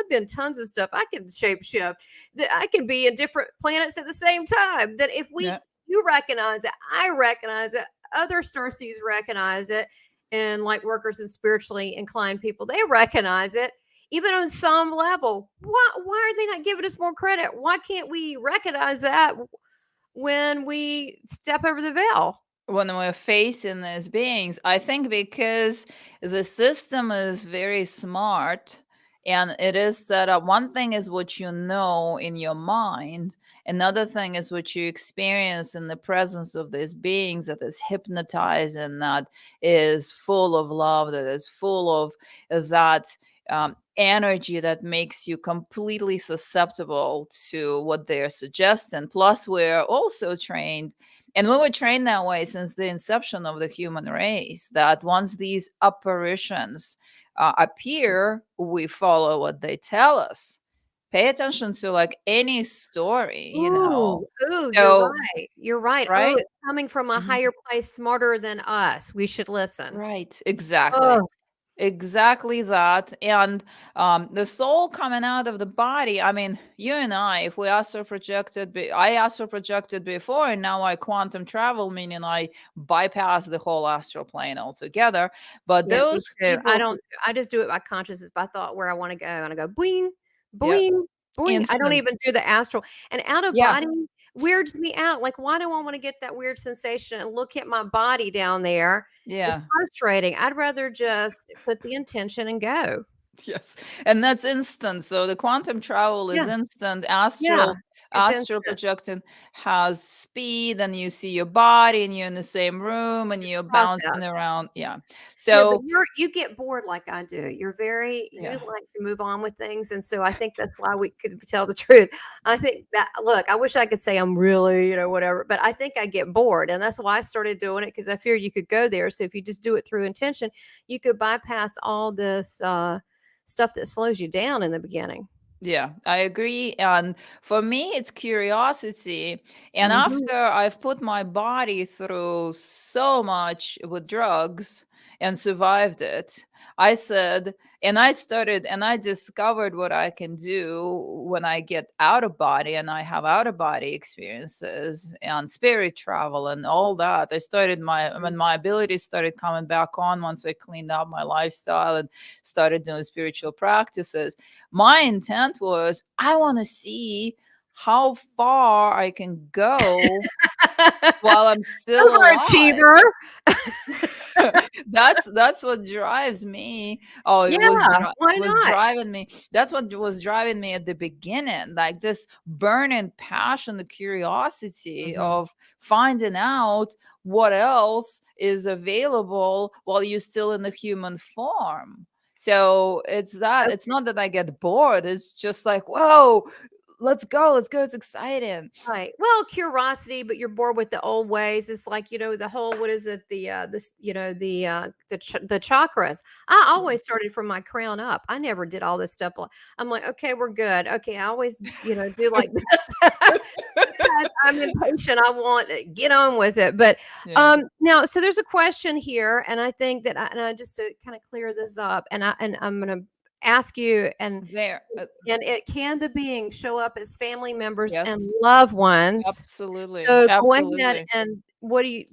[SPEAKER 1] been tons of stuff. I can shape shift. That I can be in different planets at the same time. That if
[SPEAKER 2] Yeah.
[SPEAKER 1] you recognize it, I recognize it, other starseeds recognize it, and light workers and spiritually inclined people, they recognize it. Even on some level, why are they not giving us more credit? Why can't we recognize that when we step over the veil?
[SPEAKER 2] When we're facing these beings, I think because the system is very smart and it is set up. One thing is what you know in your mind, another thing is what you experience in the presence of these beings that is hypnotizing, that is full of love, that is full of that energy that makes you completely susceptible to what they're suggesting. Plus, we're also trained, and we were trained that way since the inception of the human race, that once these apparitions appear, we follow what they tell us. Pay attention to like any story, you know.
[SPEAKER 1] Ooh, you're
[SPEAKER 2] So,
[SPEAKER 1] right. You're right. Oh,
[SPEAKER 2] right?
[SPEAKER 1] it's coming from a
[SPEAKER 2] Mhm.
[SPEAKER 1] higher place, smarter than us. We should listen.
[SPEAKER 2] Right, exactly.
[SPEAKER 1] Oh,
[SPEAKER 2] Exactly that. And the soul coming out of the body, I mean, you and I, if we astral projected, I astral projected before, and now I quantum travel, meaning I bypass the whole astral plane altogether. But
[SPEAKER 1] yeah, me
[SPEAKER 2] those
[SPEAKER 1] too.
[SPEAKER 2] people who,
[SPEAKER 1] I just do it by consciousness, by thought where I want to go. And I go boing,
[SPEAKER 2] yeah,
[SPEAKER 1] boing, boing. I don't
[SPEAKER 2] instant.
[SPEAKER 1] even do the astral. And out of
[SPEAKER 2] Yeah,
[SPEAKER 1] body weirds me out. Like, why do I want to get that weird sensation and look at my body down there? It's
[SPEAKER 2] yeah.
[SPEAKER 1] frustrating. I'd rather just put the intention and go.
[SPEAKER 2] Yes, and that's instant. So the quantum travel is
[SPEAKER 1] Yeah.
[SPEAKER 2] instant.
[SPEAKER 1] Yeah. It's
[SPEAKER 2] Astral
[SPEAKER 1] instant.
[SPEAKER 2] projecting has speed, and you see your body, and you're in the same room, and you're bouncing
[SPEAKER 1] Process.
[SPEAKER 2] around. Yeah.
[SPEAKER 1] Yeah, but
[SPEAKER 2] So
[SPEAKER 1] you get bored like I do. You
[SPEAKER 2] yeah,
[SPEAKER 1] like to move on with things, and so I think that's why we could tell the truth. I think that look, I wish I could say I'm really, whatever, but I think I get bored, and that's why I started doing it because I feared you could go there. So if you just do it through intention, you could bypass all this stuff that slows you down in the beginning.
[SPEAKER 2] yeah, I agree. And for me, it's curiosity. And
[SPEAKER 1] Mhm.
[SPEAKER 2] after I've put my body through so much with drugs and survived it, I said, and I started and I discovered what I can do when I get out of body and I have out of body experiences and spirit travel and all that. When my abilities started coming back on once I cleaned up my lifestyle and started doing spiritual practices. My intent was I want to see how far I can go while I'm still alive.
[SPEAKER 1] Overachiever.
[SPEAKER 2] That's what drives me. Oh,
[SPEAKER 1] Yeah, why
[SPEAKER 2] was
[SPEAKER 1] not?
[SPEAKER 2] driving me. That's what was driving me at the beginning. Like this burning passion, the curiosity
[SPEAKER 1] Mhm.
[SPEAKER 2] of finding out what else is available while you're still in the human form. So it's not that I get bored. It's just like, whoa, let's go. It's exciting.
[SPEAKER 1] Right. Well, curiosity, but you're bored with the old ways. It's like, the whole, what is it? This, the chakras. I
[SPEAKER 2] Yeah.
[SPEAKER 1] always started from my crown up. I never did all this stuff. I'm like, okay, we're good. Okay. I always, do like this because I'm impatient. I want to get on with it. But,
[SPEAKER 2] Yeah.
[SPEAKER 1] now, so there's a question here. And I think that, and I just to kind of clear this up and I'm going to ask you,
[SPEAKER 2] There.
[SPEAKER 1] and it can the being show up as family members and
[SPEAKER 2] Yes.
[SPEAKER 1] loved ones.
[SPEAKER 2] Absolutely.
[SPEAKER 1] So go ahead
[SPEAKER 2] Absolutely.
[SPEAKER 1] and what do you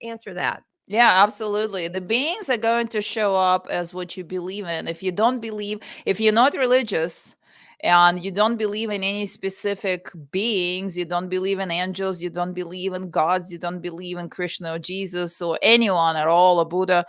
[SPEAKER 1] answer that?
[SPEAKER 2] Yeah, absolutely. The beings are going to show up as what you believe in. If you don't believe, if you're not religious and you don't believe in any specific beings, you don't believe in angels, you don't believe in gods, you don't believe in Krishna or Jesus or anyone at all, or Buddha,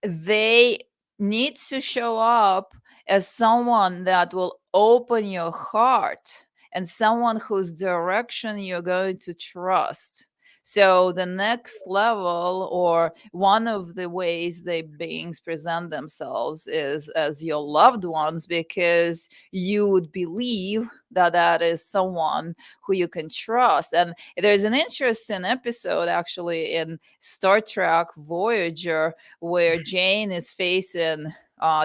[SPEAKER 2] they need to show up as someone that will open your heart and someone whose direction you're going to trust. So the next level, or one of the ways the beings present themselves, is as your loved ones, because you would believe that that is someone who you can trust. And there's an interesting episode actually in Star Trek Voyager where Jane is facing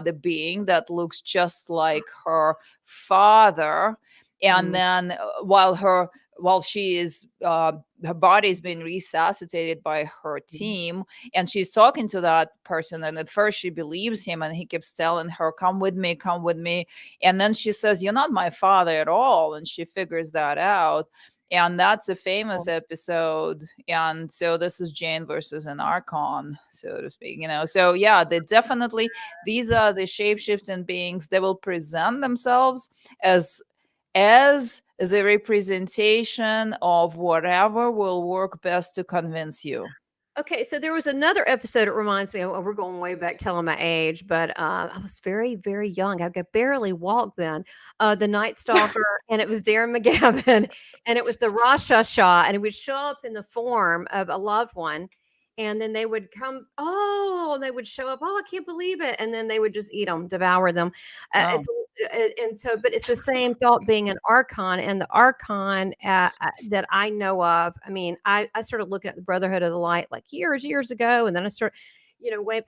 [SPEAKER 2] the being that looks just like her father, and
[SPEAKER 1] Mm.
[SPEAKER 2] then while she is her body is being resuscitated by her team, and she's talking to that person, and at first she believes him, and he keeps telling her, come with me, and then she says, you're not my father at all, and she figures that out. And that's a famous episode. And so this is Jane versus an Archon, so to speak, so yeah, they definitely, these are the shape-shifting beings. They will present themselves as the representation of whatever will work best to convince you.
[SPEAKER 1] Okay, so there was another episode. It reminds me of, we're going way back, telling my age, but I was very, very young. I could barely walk then. The Night Stalker, and it was Darren McGavin, and it was the Rasha Shah, and it would show up in the form of a loved one, and then they would come. Oh, and they would show up. Oh, I can't believe it, and then they would just eat them, devour them.
[SPEAKER 2] Oh,
[SPEAKER 1] And so, but it's the same thought being an Archon, and the Archon that I know of. I mean, I started looking at the Brotherhood of the Light like years ago, and then I started, way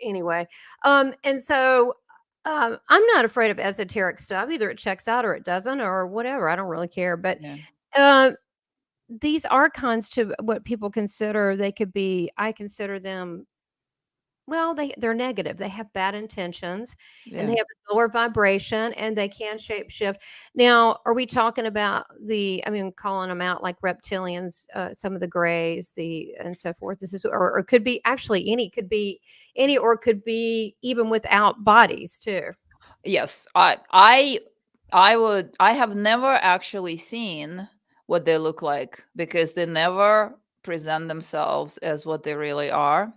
[SPEAKER 1] anyway. And so I'm not afraid of esoteric stuff. Either it checks out or it doesn't, or whatever. I don't really care. But
[SPEAKER 2] yeah.
[SPEAKER 1] uh, these Archons, to what people consider, they could be. I consider them, well, they're negative. They have bad intentions, and they
[SPEAKER 2] Yeah.
[SPEAKER 1] have a lower vibration, and they can shapeshift. Now, are we talking about calling them out like reptilians, some of the grays, and so forth? This is, or could be actually any, could be any, or could be even without bodies too.
[SPEAKER 2] Yes, I have never actually seen what they look like because they never present themselves as what they really are.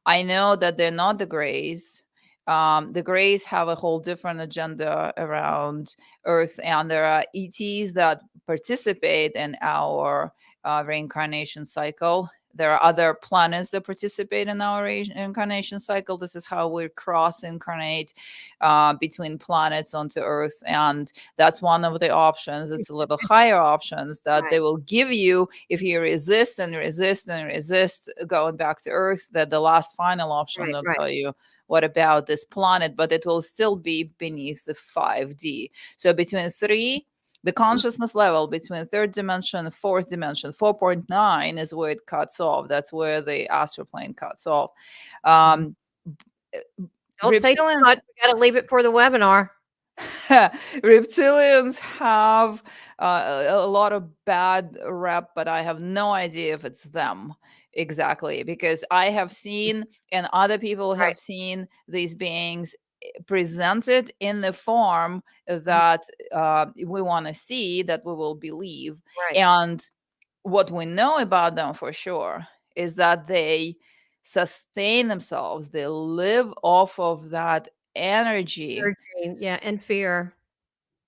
[SPEAKER 2] I know that they're not the Greys. The Greys have a whole different agenda around Earth, and there are ETs that participate in our reincarnation cycle. There are other planets that participate in our reincarnation cycle. This is how we cross incarnate between planets onto Earth, and that's one of the options. It's a little higher options that
[SPEAKER 1] Right,
[SPEAKER 2] they will give you if you resist and resist and resist going back to Earth. That the last final option
[SPEAKER 1] right,
[SPEAKER 2] they'll
[SPEAKER 1] right.
[SPEAKER 2] tell you what about this planet, but it will still be beneath the 5D. So between three, the consciousness level between third dimension and fourth dimension, 4.9 is where it cuts off. That's where the astral plane cuts off.
[SPEAKER 1] Mhm.
[SPEAKER 2] Um,
[SPEAKER 1] Don't say too
[SPEAKER 2] reptilians
[SPEAKER 1] much. We got to leave it for the webinar.
[SPEAKER 2] reptilians have a lot of bad rep, but I have no idea if it's them exactly, because I have seen and other people
[SPEAKER 1] Right,
[SPEAKER 2] have seen these beings presented in the form
[SPEAKER 1] mhm,
[SPEAKER 2] that we want to see, that we will believe.
[SPEAKER 1] right.
[SPEAKER 2] And what we know about them for sure is that they sustain themselves, they live off of that energy.
[SPEAKER 1] Energy, yeah, and fear.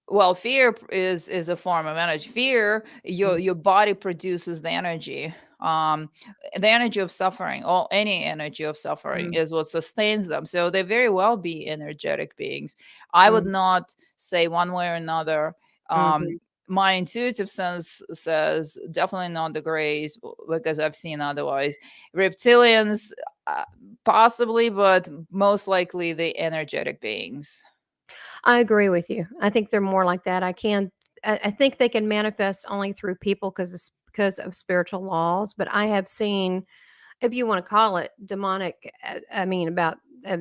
[SPEAKER 2] Well, fear is a form of energy. Fear,
[SPEAKER 1] Mhm,
[SPEAKER 2] your body produces the energy, um the energy of suffering, or any energy of suffering
[SPEAKER 1] mhm,
[SPEAKER 2] is what sustains them, so they very well be energetic beings. I would
[SPEAKER 1] mhm,
[SPEAKER 2] not say one way or another.
[SPEAKER 1] mhm.
[SPEAKER 2] My intuitive sense says definitely not the grays, because I've seen otherwise. Reptilians, uh, possibly, but most likely the energetic beings.
[SPEAKER 1] I agree with you. I think they're more like that. I think they can manifest only through people because of spiritual laws. But I have seen, if you want to call it demonic, about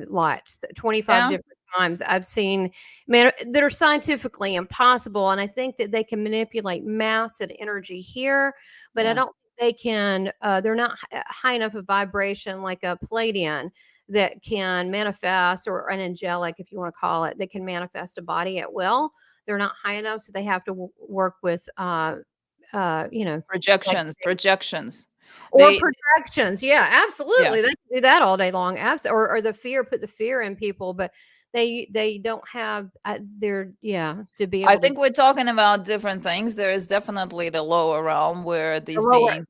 [SPEAKER 1] lots, 25
[SPEAKER 2] Yeah.
[SPEAKER 1] different times I've seen man that are scientifically impossible. And I think that they can manipulate mass and energy here, but I
[SPEAKER 2] Yeah.
[SPEAKER 1] don't think they can, they're not high enough of vibration like a Palladian that can manifest, or an angelic, if you want to call it, that can manifest a body at will. They're not high enough, so they have to work with, you know,
[SPEAKER 2] Projections.
[SPEAKER 1] or
[SPEAKER 2] They
[SPEAKER 1] projections. Yeah,
[SPEAKER 2] Yeah.
[SPEAKER 1] absolutely. They can do that all day long. Or the fear, put the fear in people, but they don't have their, yeah, to be
[SPEAKER 2] I
[SPEAKER 1] able to
[SPEAKER 2] think we're talking about different things. There is definitely the lower realm where
[SPEAKER 1] the
[SPEAKER 2] these
[SPEAKER 1] lower,
[SPEAKER 2] beings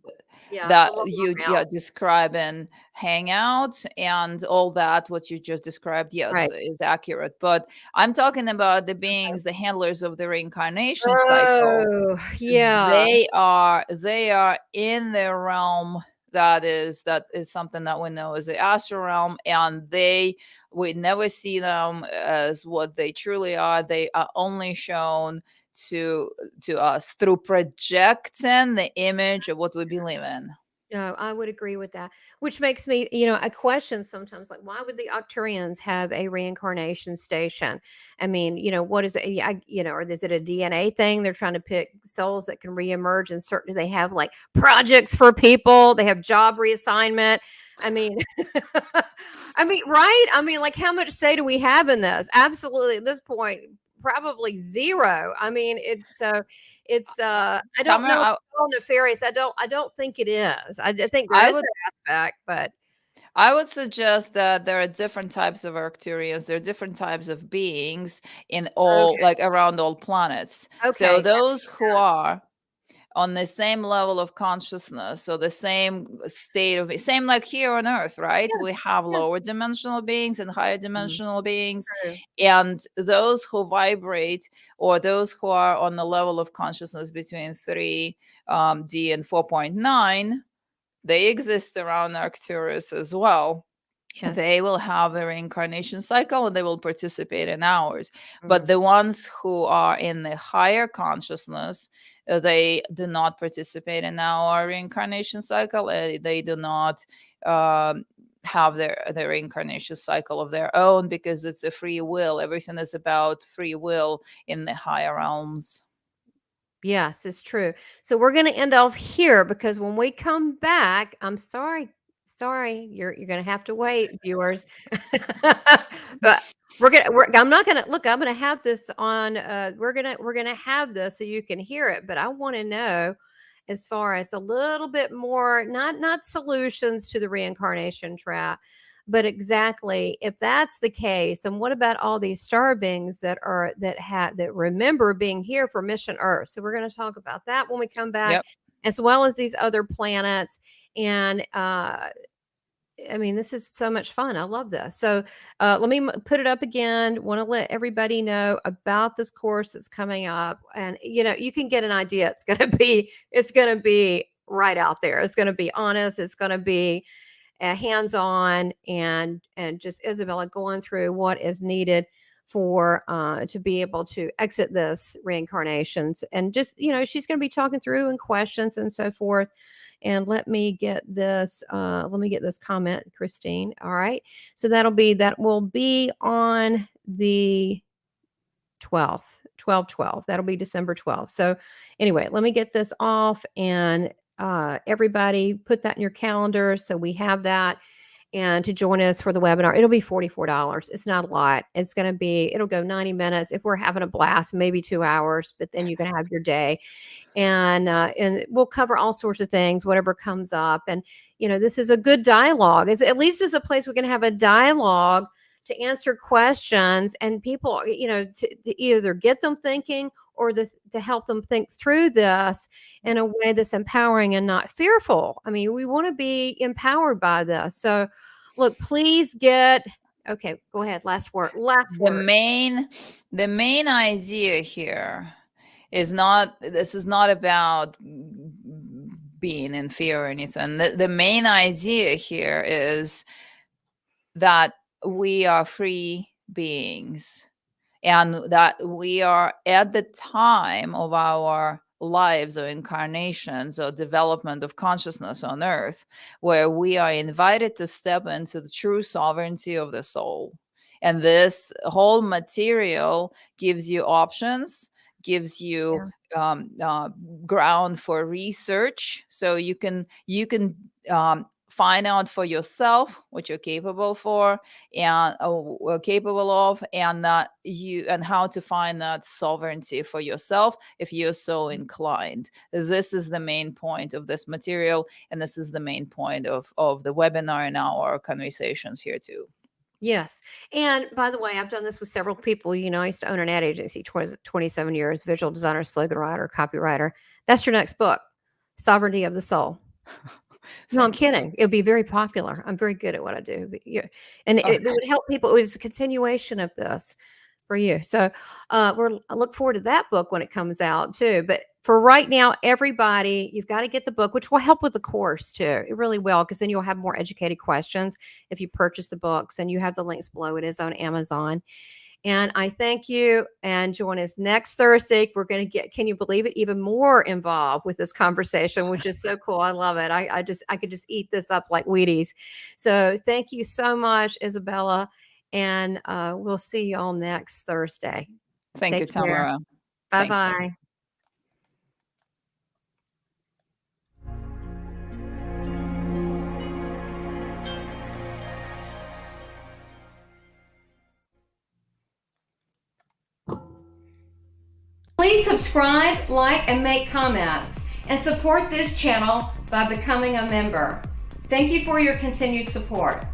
[SPEAKER 1] yeah, the
[SPEAKER 2] that
[SPEAKER 1] lower
[SPEAKER 2] you
[SPEAKER 1] realm.
[SPEAKER 2] describe and hang out and all that, what you just described, yes,
[SPEAKER 1] Right.
[SPEAKER 2] is accurate. But I'm talking about the beings, the handlers of the reincarnation cycle.
[SPEAKER 1] Oh, yeah.
[SPEAKER 2] They are in the realm that is something that we know as the astral realm, and we never see them as what they truly are. They are only shown to us through projecting the image of what we believe in.
[SPEAKER 1] No, I would agree with that. Which makes me, I question sometimes, like, why would the Octurians have a reincarnation station? I mean, what is it? Yeah, or is it a DNA thing? They're trying to pick souls that can reemerge, and certainly they have like projects for people. They have job reassignment. I mean, I mean, right? I mean, like, how much say do we have in this? Absolutely, at this point, probably zero. I mean, it's I don't
[SPEAKER 2] Tamara,
[SPEAKER 1] know all nefarious. I don't think it is. I think there
[SPEAKER 2] I
[SPEAKER 1] is
[SPEAKER 2] would
[SPEAKER 1] that aspect, but
[SPEAKER 2] I would suggest that there are different types of Arcturians. There are different types of beings in all,
[SPEAKER 1] okay.
[SPEAKER 2] like around all planets. So
[SPEAKER 1] Okay, that
[SPEAKER 2] those
[SPEAKER 1] makes
[SPEAKER 2] who
[SPEAKER 1] sense.
[SPEAKER 2] are on the same level of consciousness, so the same state of, same like here on Earth, right?
[SPEAKER 1] Yeah,
[SPEAKER 2] We have
[SPEAKER 1] yeah.
[SPEAKER 2] lower dimensional beings and higher
[SPEAKER 1] Mhm.
[SPEAKER 2] dimensional beings,
[SPEAKER 1] True.
[SPEAKER 2] and those who vibrate, or those who are on the level of consciousness between 3D and 4.9, they exist around Arcturus as well.
[SPEAKER 1] Yes.
[SPEAKER 2] They will have a reincarnation cycle and they will participate in ours. But
[SPEAKER 1] Mm.
[SPEAKER 2] the ones who are in the higher consciousness, they do not participate in our reincarnation cycle. They do not um, have their reincarnation cycle of their own, because it's a free will. Everything is about free will in the higher realms.
[SPEAKER 1] Yes, it's true. So we're going to end off here, because when we come back, I'm sorry, you're going to have to wait, viewers. But I'm not going to look. I'm going to have this on. We're gonna have this so you can hear it. But I want to know, as far as a little bit more, not solutions to the reincarnation trap, but exactly, if that's the case, then what about all these star beings that remember being here for mission Earth? So we're going to talk about that when we come back,
[SPEAKER 2] Yep.
[SPEAKER 1] as well as these other planets. And I mean, this is so much fun. I love this. So let me put it up again. Want to let everybody know about this course that's coming up, and you can get an idea. It's going to be right out there. It's going to be honest. It's going to be hands-on, and just Isabella going through what is needed for to be able to exit this reincarnations, and just she's going to be talking through and questions and so forth. And let me get this comment, Christine. All right, so that will be on the 12th, 12/12. That'll be December 12th. So anyway, let me get this off, and everybody put that in your calendar so we have that. And to join us for the webinar, it'll be $44. It's not a lot. It'll go 90 minutes. If we're having a blast, maybe 2 hours, but then you can have your day. And we'll cover all sorts of things, whatever comes up. And this is a good dialogue. It's at least is a place we can have a dialogue to answer questions, and people, to either get them thinking, or to help them think through this in a way that's empowering and not fearful. I mean, we want to be empowered by this. So, look, please get. Okay, go ahead. Last word. Last
[SPEAKER 2] The
[SPEAKER 1] word.
[SPEAKER 2] main the main idea here is not, this is not about being in fear or anything. The main idea here is that we are free beings, and that we are at the time of our lives or incarnations or development of consciousness on earth, where we are invited to step into the true sovereignty of the soul. And this whole material gives you options, gives you
[SPEAKER 1] Yeah.
[SPEAKER 2] um, ground for research, so you can find out for yourself what you're capable for and capable of, and that and how to find that sovereignty for yourself if you're so inclined. This is the main point of this material, and this is the main point of the webinar and our conversations here too.
[SPEAKER 1] Yes. And by the way, I've done this with several people. I used to own an ad agency, 27 years, visual designer, slogan writer, copywriter. That's your next book, Sovereignty of the Soul. No, I'm kidding. It'll be very popular. I'm very good at what I do. And it would help people. It was a continuation of this for you. So I look forward to that book when it comes out too. But for right now, everybody, you've got to get the book, which will help with the course too. It really will, because then you'll have more educated questions if you purchase the books, and you have the links below. It is on Amazon. And I thank you, and join us next Thursday. We're going to get, can you believe it, even more involved with this conversation, which is so cool. I love it. I could just eat this up like Wheaties. So thank you so much, Isabella. And we'll see you all next Thursday.
[SPEAKER 2] Thank you, Tamara.
[SPEAKER 1] Bye-bye. Please subscribe, like, and make comments, and support this channel by becoming a member. Thank you for your continued support.